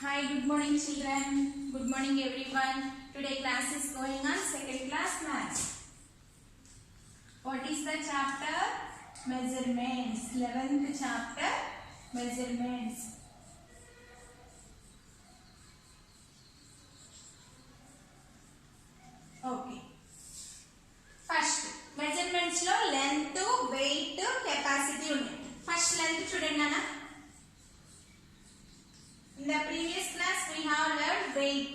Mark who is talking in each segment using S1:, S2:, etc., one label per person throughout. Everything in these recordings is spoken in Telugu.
S1: Hi, good morning children. Good morning everyone. Today class is going on second class maths. What is the chapter? Measurements. 11th chapter, measurements. Okay. First, measurements lo length, weight, capacity ఉన్నాయి. First length చూడండి నాన్న. In the previous class we have learned weight.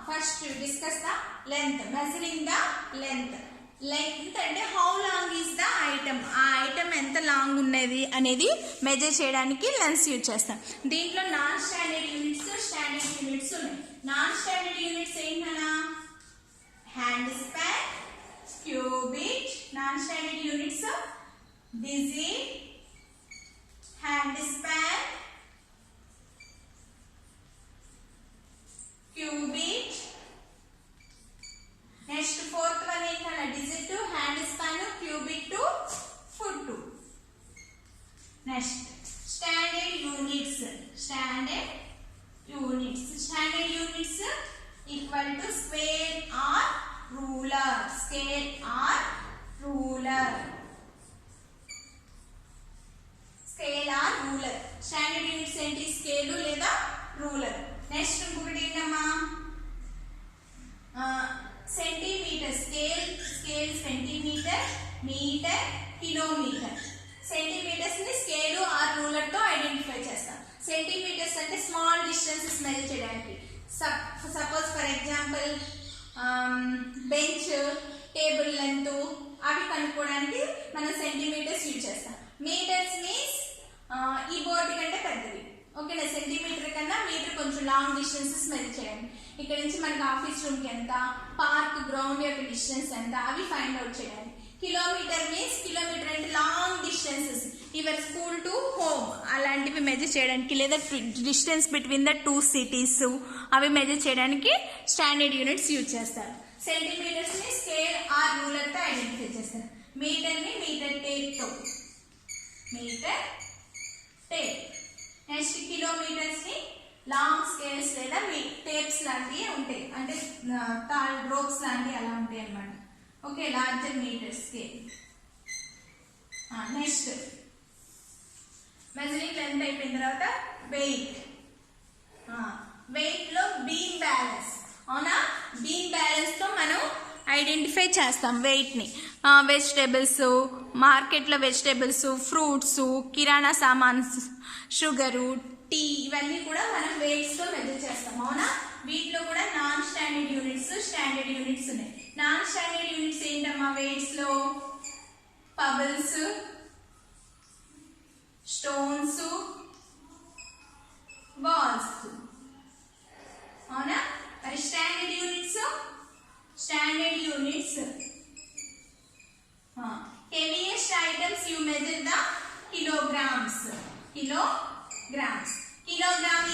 S1: First discuss the length. Measuring the length. Length అంటే how long is the item. ఆ ఐటమ్ ఎంత లాంగ్ ఉన్నది అనేది మెజర్ చేయడానికి లెన్స్ యూజ్ చేస్తాం. దీంట్లో non standard units, standard units ఉన్నాయి. నాన్ స్టాండర్డ్ యూనిట్స్ ఏంటన్నా? Hand span, cubit. Non standard units digit, hand span, cubit. Next fourth one ఏంటన్నా? Digit, hand span, cubit, foot. Next standard units. Standard units equal to square or ruler. Scale or ruler. Scale or ruler. Standard units ఏంటి? స్కేలు లేదా రూలర్. నెక్స్ట్ ఇంకొకటి ఏంటమ్మా? Centimetre. Scale centimetre, metre, kilometre. Centimetres ని స్కేలు ఆర్ రూలర్ తో ఐడెంటిఫై చేస్తాం. సెంటీమీటర్స్ అంటే స్మాల్ డిస్టెన్సెస్ మెజర్ చేయడానికి. Suppose for example bench, table length అవి కనుక్కోవడానికి మనం సెంటీమీటర్స్ యూజ్ చేస్తాం. మీటర్స్ మీన్స్ ఈ బోర్డు కంటే పెద్దవి. ఓకేనా? సెంటీమీటర్ కన్నా మీటర్ కొంచెం లాంగ్ డిస్టెన్సెస్ మెజర్ చేయండి. ఇక్కడ నుంచి మనకి ఆఫీస్ రూమ్ కి ఎంత, పార్క్ గ్రౌండ్ యొక్క డిస్టెన్స్ ఎంత, అవి ఫైండ్ అవుట్ చేయాలి. కిలోమీటర్ మీన్స్ కిలోమీటర్ అంటే long distances, your school to home అలాంటివి మెజర్ చేయడానికి, లేదా distance between the two cities అవి మెజర్ చేయడానికి స్టాండర్డ్ యూనిట్స్ యూజ్ చేస్తారు. సెంటీమీటర్స్ ని స్కేల్ ఆర్ రూలర్ తో ఐడెంటిఫై చేస్తారు. మీటర్ ని మీటర్ టేప్ తో, మీటర్ టేప్. నెక్స్ట్ కిలోమీటర్స్ ని లాంగ్ స్కేల్స్ లేదా టేప్స్ లాంటివి ఉంటాయి, అంటే రోప్స్ లాంటివి అలా ఉంటాయి అన్నమాట. Okay, larger metre scale. Next measuring length అయిపోయిన తర్వాత వెయిట్. వెయిట్ లో బీమ్ బ్యాలెన్స్. అవునా? బీమ్ బ్యాలెన్స్ తో మనం ఐడెంటిఫై చేస్తాం వెయిట్ ని. వెజిటేబుల్స్, మార్కెట్లో వెజిటేబుల్స్, ఫ్రూట్స్, కిరాణా సామాన్స్, షుగరు, టీ, ఇవన్నీ కూడా మనం వెయిట్స్ తో మెజర్ చేస్తాం. అవునా? వీటిలో కూడా non standard units, standard units ఉన్నాయి. నాన్ స్టాండర్డ్ యూనిట్స్ ఏంటమ్మా? వెయిట్స్ లో పబుల్స్, స్టోన్స్, బాల్స్. అవునా? మరి standard units heaviest items you measure the kilograms. Kilogram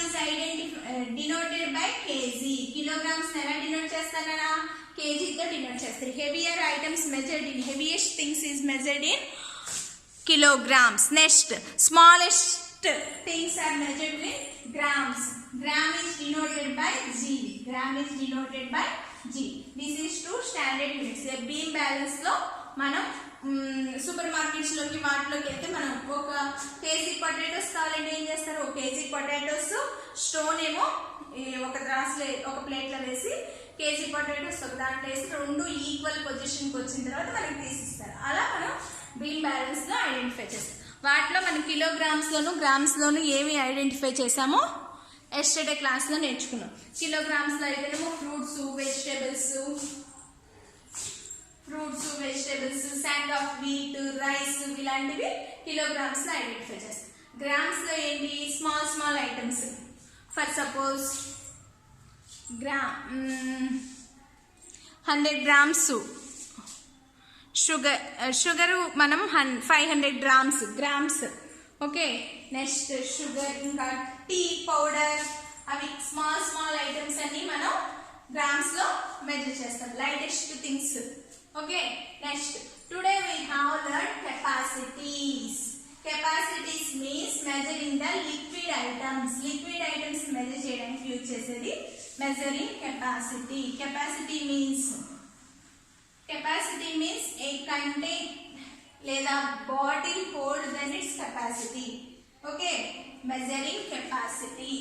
S1: is denoted by kg. Kilograms never denote chestara, kg to denote chestari. Heavier items measured in, heaviest things is measured in kilograms. Next, smallest things are measured with grams. Gram is denoted by G. This is two standard units. Beam balance lo మనం సూపర్ మార్కెట్స్ లోకి వాటిలోకి వెళ్తే మనం ఒక కేజీ పొటాటోస్ కావాలంటే ఏం చేస్తారు? ఒక కేజీ పొటాటోస్ స్టోన్ ఏమో ఒక గ్లాస్లో ఒక ప్లేట్లో వేసి, కేజీ పొటాటోస్ ఒక దాంట్లో వేసి రెండు ఈక్వల్ పొజిషన్కి వచ్చిన తర్వాత మనకి తీసిస్తారు. అలా మనం బీమ్ బ్యాలెన్స్ లో ఐడెంటిఫై చేస్తాం. వాటిలో మనం కిలోగ్రామ్స్ లోను గ్రామ్స్ లోను ఏమి ఐడెంటిఫై చేసామో ఎస్టర్డే క్లాస్ లో నేర్చుకున్నాం. కిలోగ్రామ్స్ లో అయితేనేమో fruits, vegetables, sand of wheat, rice, ఇలాంటివి కిలోగ్రామ్స్ లో ఐడెంటిఫై చేస్తాం. గ్రామ్స్ లో ఏంటి? Small items. For suppose 100 grams sugar మనం 500 గ్రామ్స్. ఓకే, నెక్స్ట్ షుగర్, ఇంకా టీ పౌడర్, అవి స్మాల్ ఐటమ్స్ అన్ని మనం గ్రామ్స్ లో మెజర్ చేస్తాం. Lightest things. Okay, next today we have learned capacities. Capacities means measuring the liquid items. Liquid items measure చేయడానికి యూజ్ చేసేది మెజరింగ్ కెపాసిటీ. కెపాసిటీ మీన్స్ ఏ కంటైన్ లేదా bottle hold then its capacity. Okay, measuring capacity.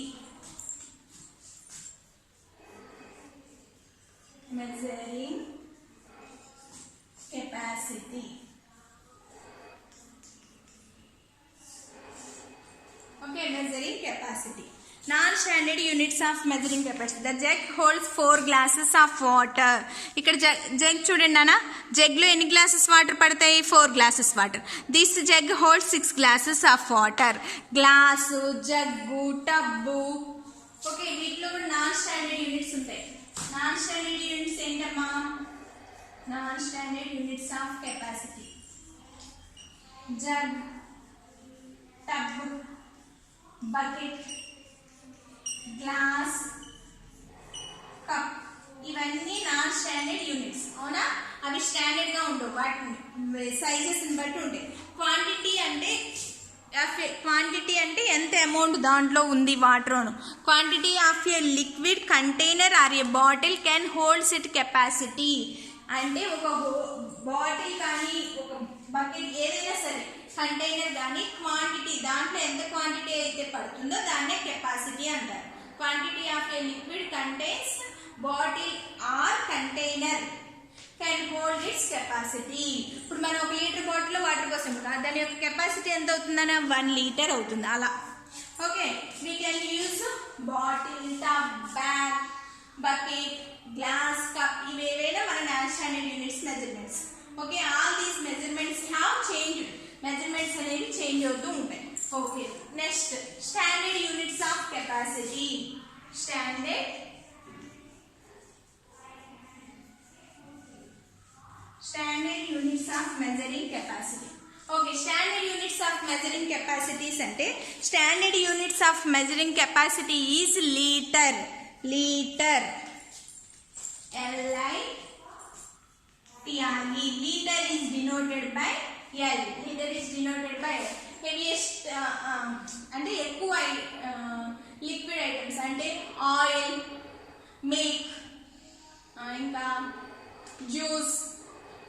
S1: Measuring capacity. Okay, measuring capacity. Non-standard units of measuring capacity. The jug holds 4 glasses of water. ఇక్కడ జగ్ చూడండి అన్న, జగ్లో ఎన్ని గ్లాసెస్ వాటర్ పడతాయి? 4 glasses water. This jug holds 6 glasses of water. Glass, jug, tub. Okay, వీటిలో కూడా నాన్ స్టాండర్డ్ యూనిట్స్ ఉంటాయి. నాన్ స్టాండర్డ్ యూనిట్స్ ఏంటమ్మా? Non standard units of capacity. Jug, tub, bucket, glass, cup, ఇవన్నీ నాన్ స్టాండర్డ్ యూనిట్స్. అవునా? అవి స్టాండర్డ్ గా ఉండవు, వాటి సైజెస్ బట్టి ఉంటాయి. క్వాంటిటీ అంటే ఎంత అమౌంట్ దాంట్లో ఉంది water. Quantity of a liquid container or a bottle can holds it capacity. అంటే ఒక బాటిల్ కానీ ఒక బకెట్ ఏదైనా సరే కంటైనర్ కానీ క్వాంటిటీ, దాంట్లో ఎంత క్వాంటిటీ అయితే పడుతుందో దాన్నే కెపాసిటీ అంటారు. Quantity of a liquid contains bottle or container can hold its capacity. ఇప్పుడు మనం 1 లీటర్ బాటిల్లో వాటర్ కోసం దాని యొక్క కెపాసిటీ ఎంత అవుతుందన్న? 1 లీటర్ అవుతుంది. అలా okay, we can use bottle, tub, bag, bucket, glass, cup, ఇవేవైనా మన non standard units measurements. Okay, all these measurements have changed. Measurements అనేవి చేంజ్ అవుతూ ఉంటాయి. Okay, next standard units of capacity. Standard units of measuring capacity. Okay, standard units of measuring capacities అంటే standard units of measuring capacity is liter. Liter, L-I-T-R. Liter is denoted by L. Liter is denoted by L. Heaviest అంటే ఎక్కువ లిక్విడ్ ఐటమ్స్ అంటే ఆయిల్, మిల్క్, ఇంకా జ్యూస్,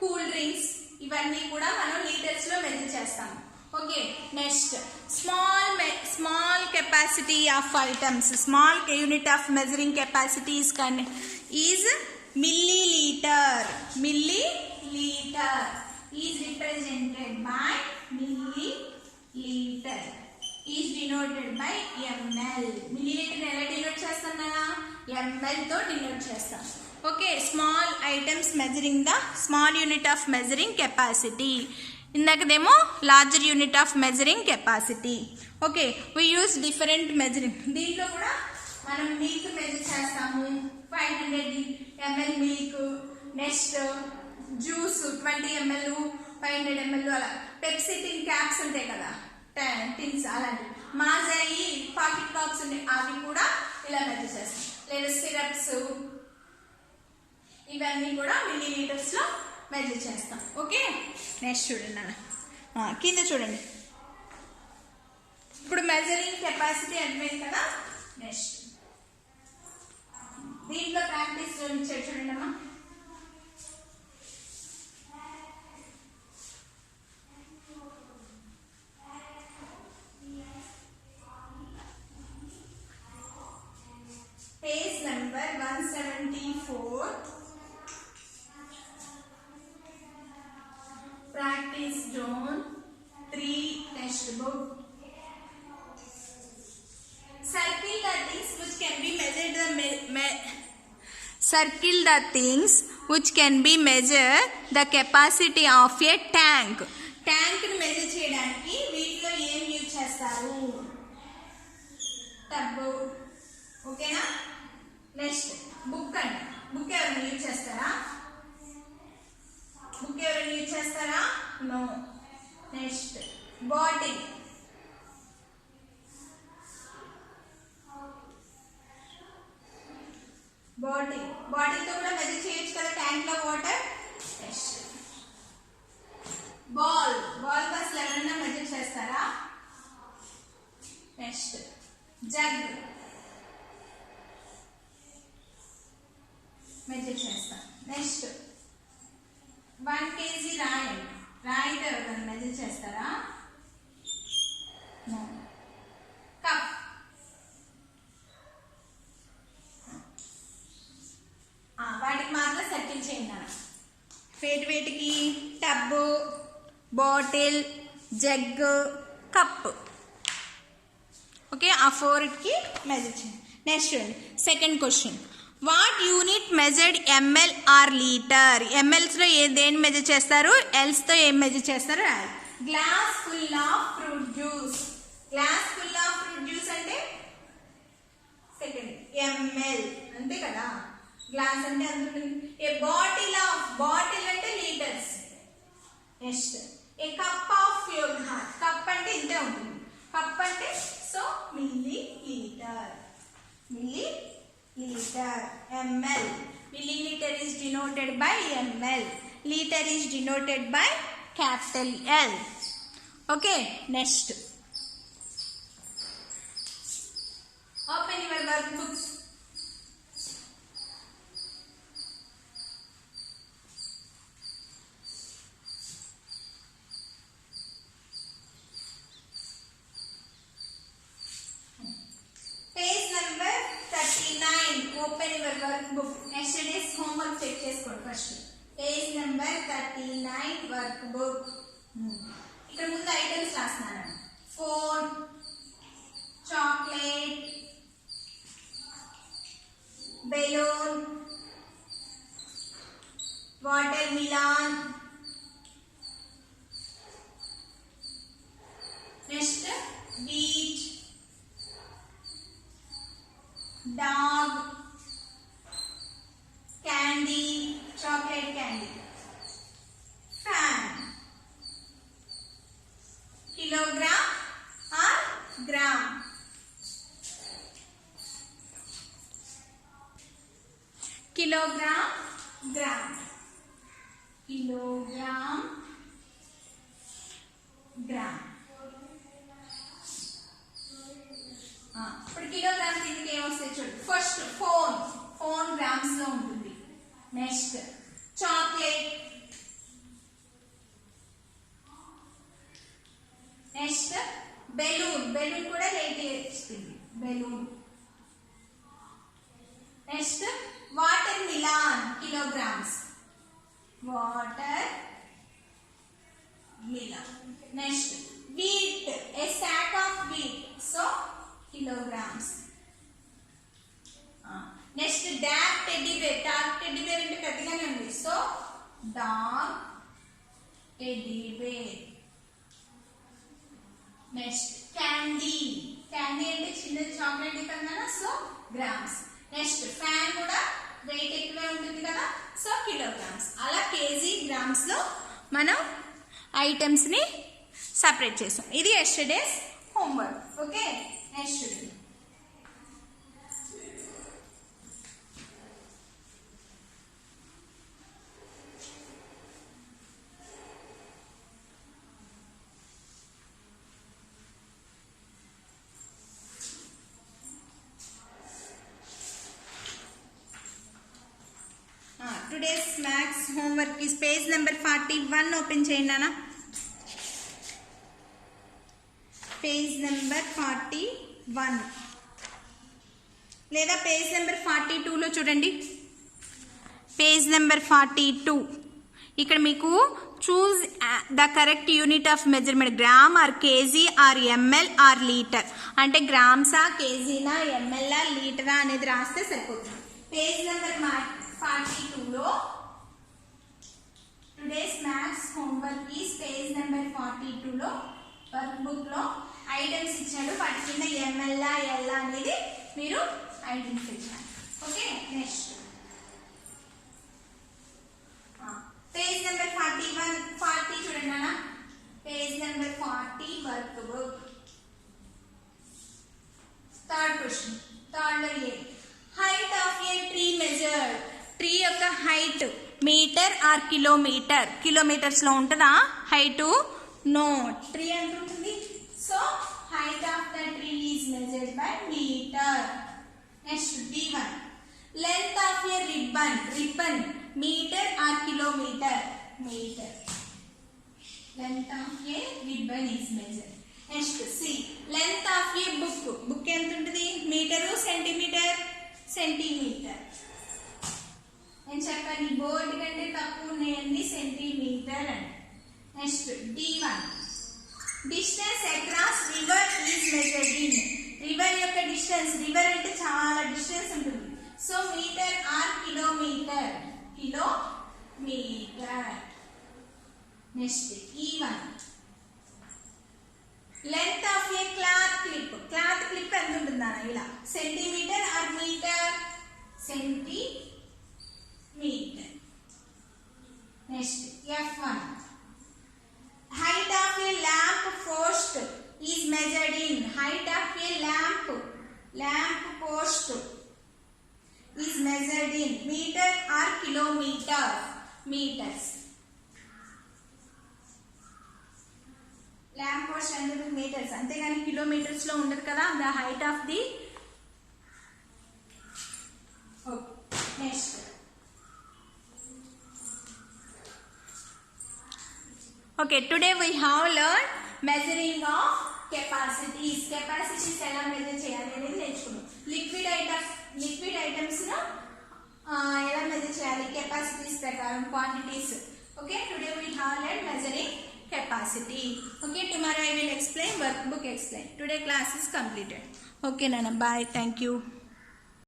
S1: కూల్ డ్రింక్స్, ఇవన్నీ కూడా మనం లీటర్స్ లో మెజర్ చేస్తాం. Okay, next small capacity of items. Small unit of measuring capacity is millilitre. Millilitre is represented by millilitre. Is denoted by ML. Millilitre ఎలా డినోట్ చేస్తాం కదా? ఎంఎల్ తో డినోట్ చేస్తాం. Okay, small items measuring the small unit of measuring capacity. ఇందాకదేమో larger unit of measuring capacity. Okay, we use different measuring. దీంట్లో కూడా మనం మిల్క్ మెజర్ చేస్తాము, 500 ml milk. Next juice 20 ml, 500 ml, అలా. పెప్సీ టిన్ క్యాప్స్ ఉంటాయి కదా, టిన్స్, అలాంటివి. మాజాయి పాకెట్ కాప్స్ ఉంటాయి, అవి కూడా ఇలా మెజర్ చేస్తాం. లేదా సిరప్స్, ఇవన్నీ కూడా మిల్లీలీటర్స్ లో మెజర్ చేస్తాం. ఓకే, నెక్స్ట్ చూడండి నాన్న, కింద చూడండి. ఇప్పుడు మెజరింగ్ కెపాసిటీ అర్థమైంది కదా. నెక్స్ట్ దీంట్లో ప్రాక్టీస్ చూడండి అమ్మా. Page number 174. Practice zone 3 textbook. Circle the things which can be measured. Circle the things which can be measured the capacity of a tank. Tank ని మెజర్ చేయడానికి వీటిలో ఏం యూజ్ చేస్తారు? టబ్బు. ఓకేనా? నెక్స్ట్ బుక్ అండి. బుక్ ఎవరైనా యూజ్ చేస్తారా? బుక్ ఎవరైనా యూజ్ చేస్తారా? నో. Next bottle. బాటిల్తో కూడా మెజర్ చేయొచ్చు కదా ట్యాంక్ లో వాటర్. Next ball. బాల్ అసలు ఎవరైనా మెజర్ చేస్తారా? మెజర్ చేస్తాం. నెక్స్ట్ 1 kg రాయితో ఎవరైనా మెజర్ చేస్తారా? కప్ వాటికి మాత్రం సర్కిల్ చేయండి అన్న. వేటికి tub, bottle, jug, cup. Okay, ఆ 4కి మెజర్ చేయండి. నెక్స్ట్ చూడండి second question. What unit measured ML or litre? ఎంఎల్స్లో దేన్ని మెజర్ చేస్తారు, ఎల్స్తో ఏం మెజర్ చేస్తారు? Glass full of fruit juice. Glass full of fruit juice అంటే సెకండ్ ఎంఎల్ అంతే కదా. గ్లాస్ అంటే అందులో ఏ బాటిల్ ఆఫ్, బాటిల్ అంటే litres. Next a cup of pure heart. Cup అంటే ఇంతే ఉంటుంది. కప్ అంటే so milli litre. Milli litre ml. Milliliter is denoted by ml. Liter is denoted by capital L. Okay, next. Open your workbooks. Page number 39. Open your workbook. Yesterday's homework check చేసుకోండి ఫస్ట్. Page number 39 workbook. ఇక్కడ ముందు ఐటమ్స్ రాస్తున్నాను. Phone, chocolate, balloon, watermelon. Next beach, dog, candy, chocolate candy, fan, kilogram or gram, kilogram, gram, kilogram, gram. ఇప్పుడు కిలోగ్రామ్ కిందకి ఏమొస్తాయి చూడండి. ఫస్ట్ ఫోన్ గ్రామ్స్ లో ఉంటుంది. నెక్స్ట్ చాక్లెట్, నెక్స్ట్ బెలూన్ కూడా లేట్ వస్తుంది. Balloon. Next watermelon, kilograms. Watermelon. Next wheat, a sack of wheat, so kilograms. Next dog teddy bear. Dog teddy bear అంటే పెద్దగానే ఉంది, so dog teddy bear. Next candy అంటే చిన్న చాక్లెట్ కదా, సో గ్రామ్స్. నెక్స్ట్ ఫ్యాన్ కూడా వెయిట్ ఎక్కువే ఉంటుంది కదా, సో కిలోగ్రామ్స్. అలా కేజీ గ్రామ్స్ లో మనం ఐటమ్స్ ని సపరేట్ చేసాం. ఇది యెస్టర్డేస్ హోంవర్క్. ఓకే, నెక్స్ట్ చూడండి. Today's maths homework is page number 41. Open చేయండి నాన్న. పేజ్ నెంబర్ 41 లేదా పేజ్ నెంబర్ 42లో చూడండి. Page number 42. ఇక్కడ మీకు choose the correct unit of measurement, gram or KG or ML or litre. అంటే గ్రామ్సా, కేజీనా, ఎంఎల్ఆ, లీటరా అనేది రాస్తే సరిపోతుంది. పేజ్ నెంబర్ 42లో today's maths homework is page number 42లో వర్క్ బుక్ లో ఐటమ్స్ ఇచ్చాడు. వాటి కింద ఎంఎల్ఆ, ఎల్ఆ అనేది మీరు ఐడెంటిఫై చేయాలి. ఓకే, నెక్స్ట్ పేజ్ నెంబర్ 40 చూడండి అన్న. Page number 40 workbook. Third question. Third లో height of a tree measured. Tree యొక్క height metre or kilometre. Kilometres లో ఉంటుందా హైట్? నో, ట్రీ ఎంత ఉంటుంది? So height of the tree is measured by meter. Next D1. Length of a ribbon meter or kilometer. Meter. Length of a ribbon is measured. Next C. Length of a book ఎంత ఉంటుంది మీటరు సెంటీమీటర్ సెంటీమీటర్. నేను చెప్పాను బోర్డు కంటే తక్కువ ఉన్నాయండి సెంటీమీటర్ అని. Next D1. Distance across river is measured in. River యొక్క డిస్టెన్స్ రివర్ అంటే చాలా డిస్టెన్స్ ఉంటుంది so metre or kilometre kilometre. Next E1. Length of a cloth clip ఎంత ఉంటుందా ఇలా centimetre or metre centimetre. Next F1. height of a lamp post is measured in. height of a lamp post is measured in meter or kilometer. meters. lamp post అనేది meters అంతేగాని kilometers లో ఉండదు కదా. the height of the next. Okay, today we have learned measuring of capacities. Capacities ఎలా మెజర్ చేయాలి అనేది నేర్చుకున్నాం. లిక్విడ్ ఐటమ్స్ ను ఎలా మెజర్ చేయాలి కెపాసిటీస్ ప్రకారం quantities. Okay, today we have learned measuring capacity. Okay, tomorrow I will explain workbook explain. Today class is completed. Okay Nana, bye, thank you.